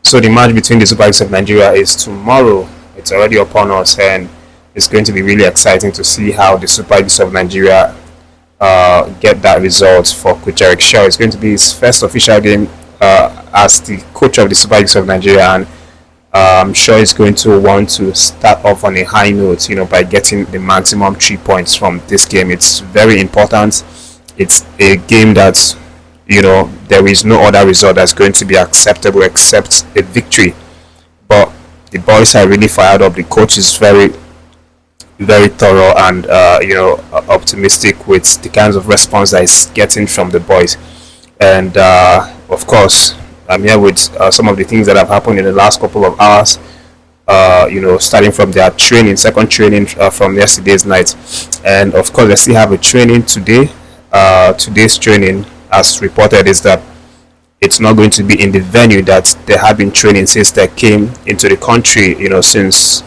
So the match between the Super Eagles of Nigeria is tomorrow. It's already upon us, and it's going to be really exciting to see how the Super Eagles of Nigeria get that result for Coach Chelle. It's going to be his first official game as the coach of the Super Eagles of Nigeria, and I'm sure he's going to want to start off on a high note, by getting the maximum 3 points from this game. It's very important. It's a game that, there is no other result that's going to be acceptable except a victory. But the boys are really fired up. The coach is very, very thorough and, optimistic with the kinds of response that he's getting from the boys. And, of course, I'm here with some of the things that have happened in the last couple of hours. Starting from their second training from yesterday's night, and of course, they still have a training today. Today's training, as reported, is that it's not going to be in the venue that they have been training since they came into the country, since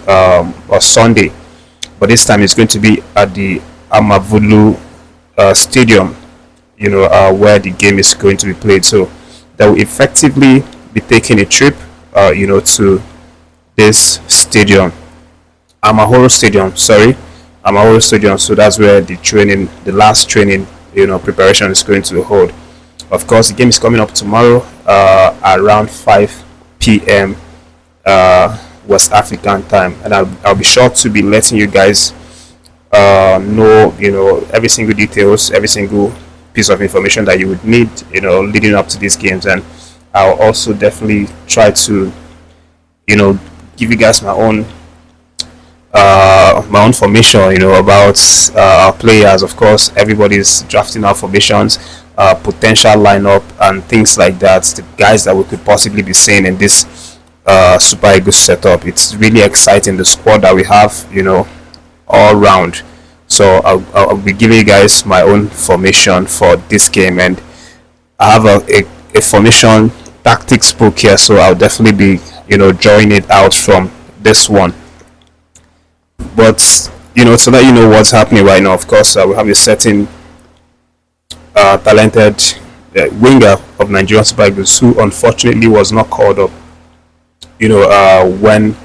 Sunday. But this time it's going to be at the Amavulu Stadium, where the game is going to be played. So they will effectively be taking a trip, to this stadium, Amahoro Stadium. So that's where the last training, preparation is going to hold. Of course, the game is coming up tomorrow around 5 p.m. West African time, and I'll be sure to be letting you guys know, every single details, every single piece of information that you would need, leading up to these games. And I'll also definitely try to, give you guys my own formation, about our players. Of course, everybody's drafting our formations, potential lineup, and things like that. The guys that we could possibly be seeing in this Super Eagles setup. It's really exciting, the squad that we have, all round. So I'll be giving you guys my own formation for this game, and I have a formation tactics book here, so I'll definitely be drawing it out from this one. But to let you know what's happening right now, of course, we have a certain talented winger of Nigerian Super Eagles who unfortunately was not called up when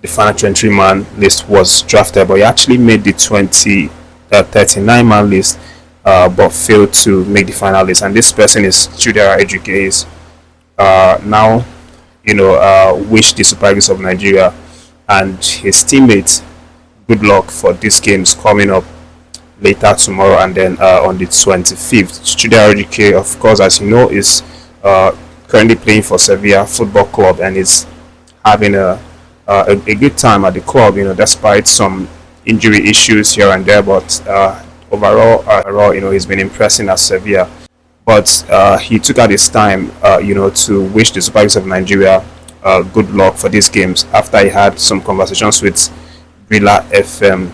the final 23-man list was drafted, but he actually made the 39-man list, but failed to make the final list. And this person is Chidera Ejike. Now wish the Super Eagles of Nigeria and his teammates good luck for these games coming up later tomorrow, and then on the 25th. Chidera Ejike, of course, as you know, is currently playing for Sevilla Football Club and is having a good time at the club, despite some injury issues here and there. But overall, he's been impressing at Sevilla. But he took out his time, to wish the Super Eagles of Nigeria good luck for these games after he had some conversations with Brilla FM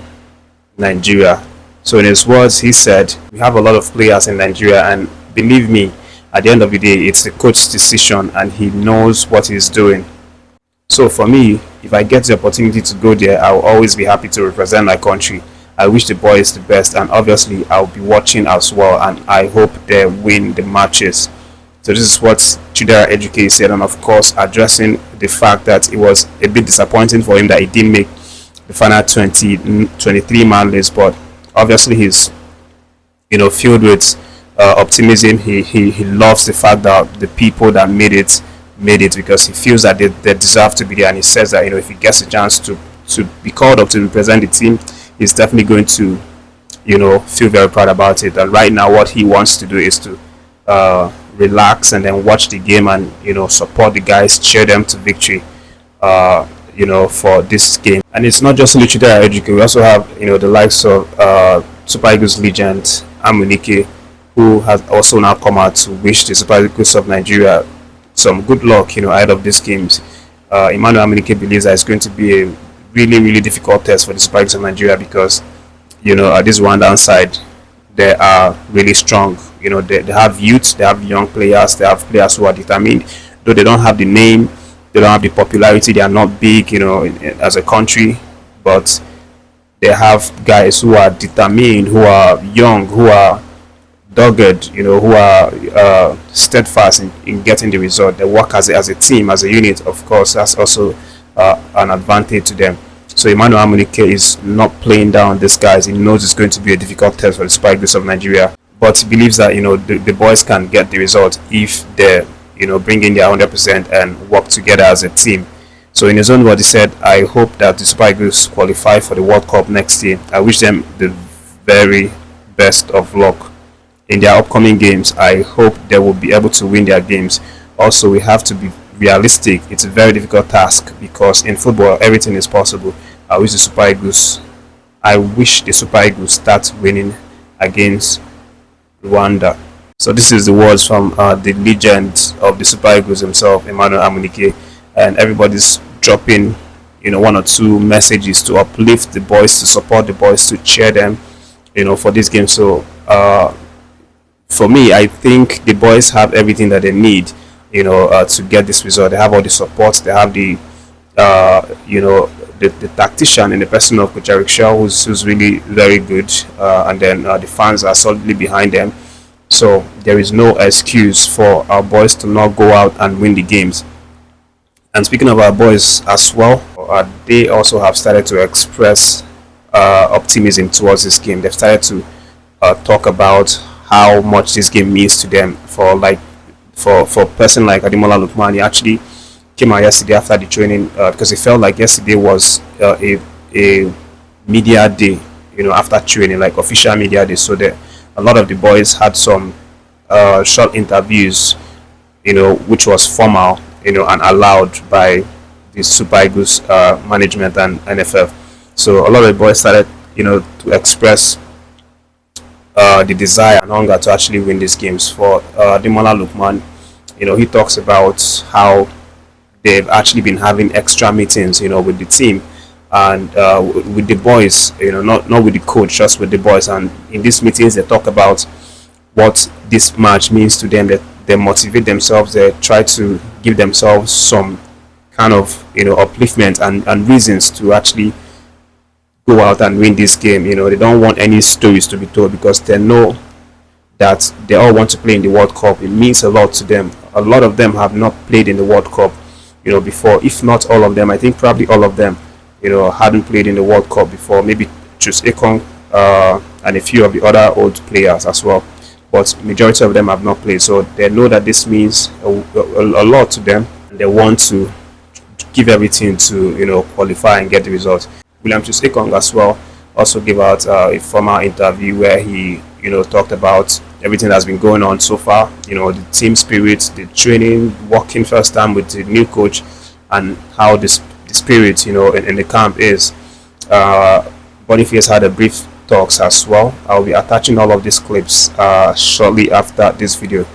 Nigeria. So in his words, he said, "We have a lot of players in Nigeria, and believe me, at the end of the day, it's the coach's decision, and he knows what he's doing. So for me, if I get the opportunity to go there, I'll always be happy to represent my country. I wish the boys the best, and obviously I'll be watching as well, and I hope they win the matches." So this is what Chidera Ejike said, and of course addressing the fact that it was a bit disappointing for him that he didn't make the final 23-man list. But obviously he's filled with optimism. He loves the fact that the people that made it because he feels that they deserve to be there, and he says that if he gets a chance to be called up to represent the team, he's definitely going to feel very proud about it. And right now what he wants to do is to relax and then watch the game and support the guys, cheer them to victory for this game. And it's not just Chidera Ejike. We also have the likes of Super Eagles legend AMUNIKE, who has also now come out to wish the Super Eagles of Nigeria some good luck ahead of these games. Emmanuel AMUNIKE believes that it's going to be a really, really difficult test for the Super Eagles of Nigeria because at this Rwandan side, they are really strong. They have youth, they have young players, they have players who are determined. Though they don't have the name, they don't have the popularity, they are not big as a country, but they have guys who are determined, who are young, who are dogged, who are steadfast in getting the result. They work as a team, as a unit. Of course, that's also an advantage to them. So Emmanuel Amunike is not playing down these guys. He knows it's going to be a difficult test for the Super Eagles of Nigeria, but he believes that the boys can get the result if they bring in their 100% and work together as a team. So in his own words, he said, "I hope that the Super Eagles qualify for the World Cup next year. I wish them the very best of luck in their upcoming games. I hope they will be able to win their games. Also, we have to be realistic. It's a very difficult task because in football, everything is possible. I wish the Super Eagles start winning against Rwanda." So this is the words from the legend of the Super Eagles himself, Emmanuel Amunike, and everybody's dropping one or two messages to uplift the boys, to support the boys, to cheer them for this game. So for me, I think the boys have everything that they need to get this result. They have all the support. They have the the tactician in the person of Chelle, who's really very good, and then the fans are solidly behind them. So there is no excuse for our boys to not go out and win the games. And speaking of our boys as well, they also have started to express optimism towards this game. They've started to talk about how much this game means to them. For a person like Ademola Lookman, he actually came out yesterday after the training because he felt like yesterday was a media day, after training, like official media day. So that a lot of the boys had some short interviews, which was formal, and allowed by the Super Eagles management and NFF. So a lot of the boys started, to express the desire and hunger to actually win these games. For Ademola Lookman, he talks about how they've actually been having extra meetings, with the team and with the boys, not with the coach, just with the boys. And in these meetings, they talk about what this match means to them. That they motivate themselves. They try to give themselves some kind of upliftment and reasons to actually go out and win this game. They don't want any stories to be told because they know that they all want to play in the World Cup. It means a lot to them. A lot of them have not played in the World Cup, before. If not all of them, I think probably all of them, hadn't played in the World Cup before. Maybe just EKONG and a few of the other old players as well. But majority of them have not played. So they know that this means a lot to them. And they want to give everything to, qualify and get the result. William EKONG as well also gave out a formal interview where he, talked about everything that's been going on so far, the team spirit, the training, working first time with the new coach, and how the spirit, in the camp is. Boniface had a brief talks as well. I'll be attaching all of these clips shortly after this video.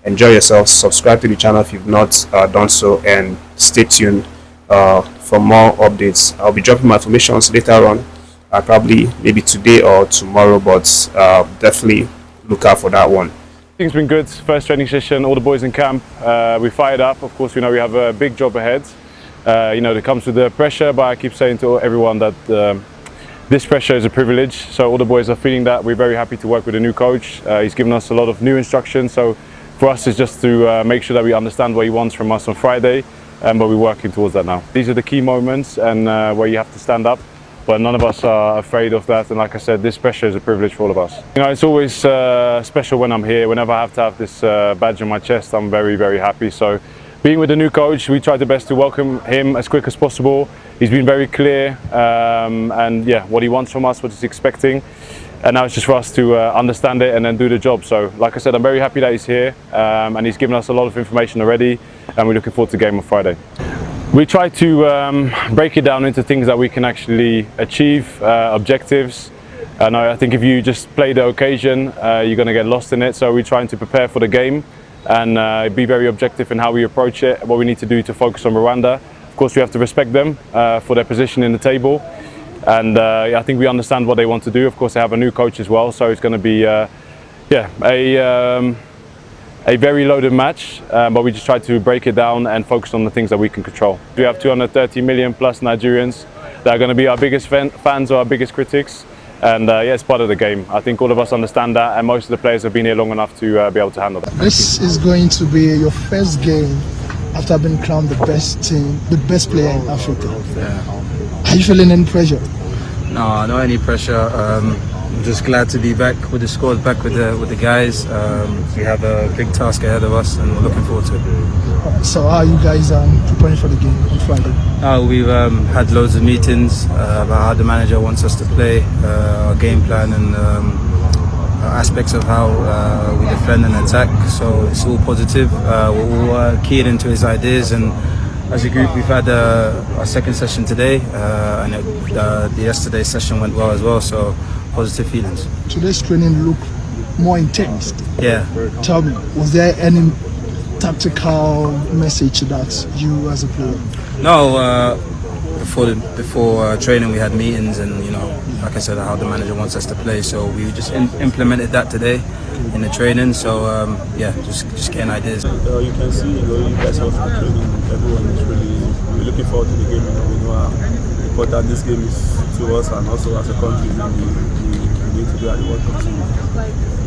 Enjoy yourselves. Subscribe to the channel if you've not done so, and stay tuned for more updates. I'll be dropping my informations later on, probably maybe today or tomorrow, but definitely look out for that one. Things been good. First training session, all the boys in camp. We fired up. Of course, we know we have a big job ahead. It comes with the pressure, but I keep saying to everyone that this pressure is a privilege. So all the boys are feeling that. We're very happy to work with a new coach. He's given us a lot of new instructions. So for us, it's just to make sure that we understand what he wants from us on Friday, but we're working towards that now. These are the key moments and where you have to stand up. But none of us are afraid of that, and like I said, this pressure is a privilege for all of us. It's always special when I'm here. Whenever I have to have this badge on my chest, I'm very, very happy. So being with the new coach, we tried the best to welcome him as quick as possible. He's been very clear, and yeah, what he wants from us, what he's expecting. And now it's just for us to understand it and then do the job. So like I said, I'm very happy that he's here, and he's given us a lot of information already, and we're looking forward to the game on Friday. We try to break it down into things that we can actually achieve, objectives. And I think if you just play the occasion, you're going to get lost in it. So we're trying to prepare for the game and be very objective in how we approach it, what we need to do to focus on Rwanda. Of course, we have to respect them for their position in the table. And I think we understand what they want to do. Of course, they have a new coach as well. So it's going to be a very loaded match, but we just try to break it down and focus on the things that we can control. We have 230 million plus Nigerians that are going to be our biggest fans or our biggest critics, And yeah, it's part of the game. I think all of us understand that, and most of the players have been here long enough to be able to handle that. This is going to be your first game after being crowned the best team, the best player in Africa. Yeah. Are you feeling any pressure? No, not any pressure. I'm just glad to be back with the squad, back with the guys. We have a big task ahead of us, and we're looking forward to it. So how are you guys preparing for the game on Friday? We've had loads of meetings about how the manager wants us to play, our game plan, and aspects of how we defend and attack. So it's all positive. We're all keyed into his ideas, and as a group we've had our second session today, and the yesterday's session went well as well. So positive feelings. Today's training looked more intense. Yeah. Tell me, was there any tactical message that you as a player? No, before training we had meetings, and like I said, how the manager wants us to play. So we just implemented that today in the training. So yeah, just getting ideas. You can see, you guys have been training. Everyone is really looking forward to the game. We know how important this game is to us, and also as a country, we need to be at the World Cup team.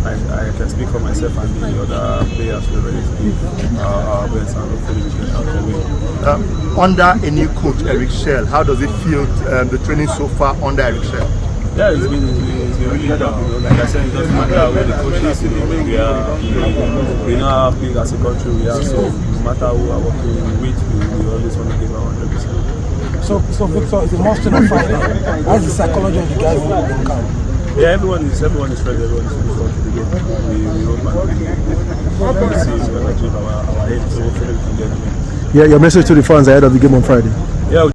I can speak for myself and the other players. We're ready to give our best, and hopefully we get out the win. Under a new coach, Chelle, how does it feel the training so far under Chelle? Yeah, it's been really good. Like I said, it doesn't matter where the coach is. We know how big as a country we are. So no matter who we are working with, we always want to give our 100%. So Victor, it's a must on Friday. How's the psychology of the guys in the camp? Yeah, everyone is ready. Everyone is looking forward to the game. We hope and we see it's going to achieve our aim. So hopefully we can get the win. Yeah, your message to the fans ahead of the game on Friday. Yeah.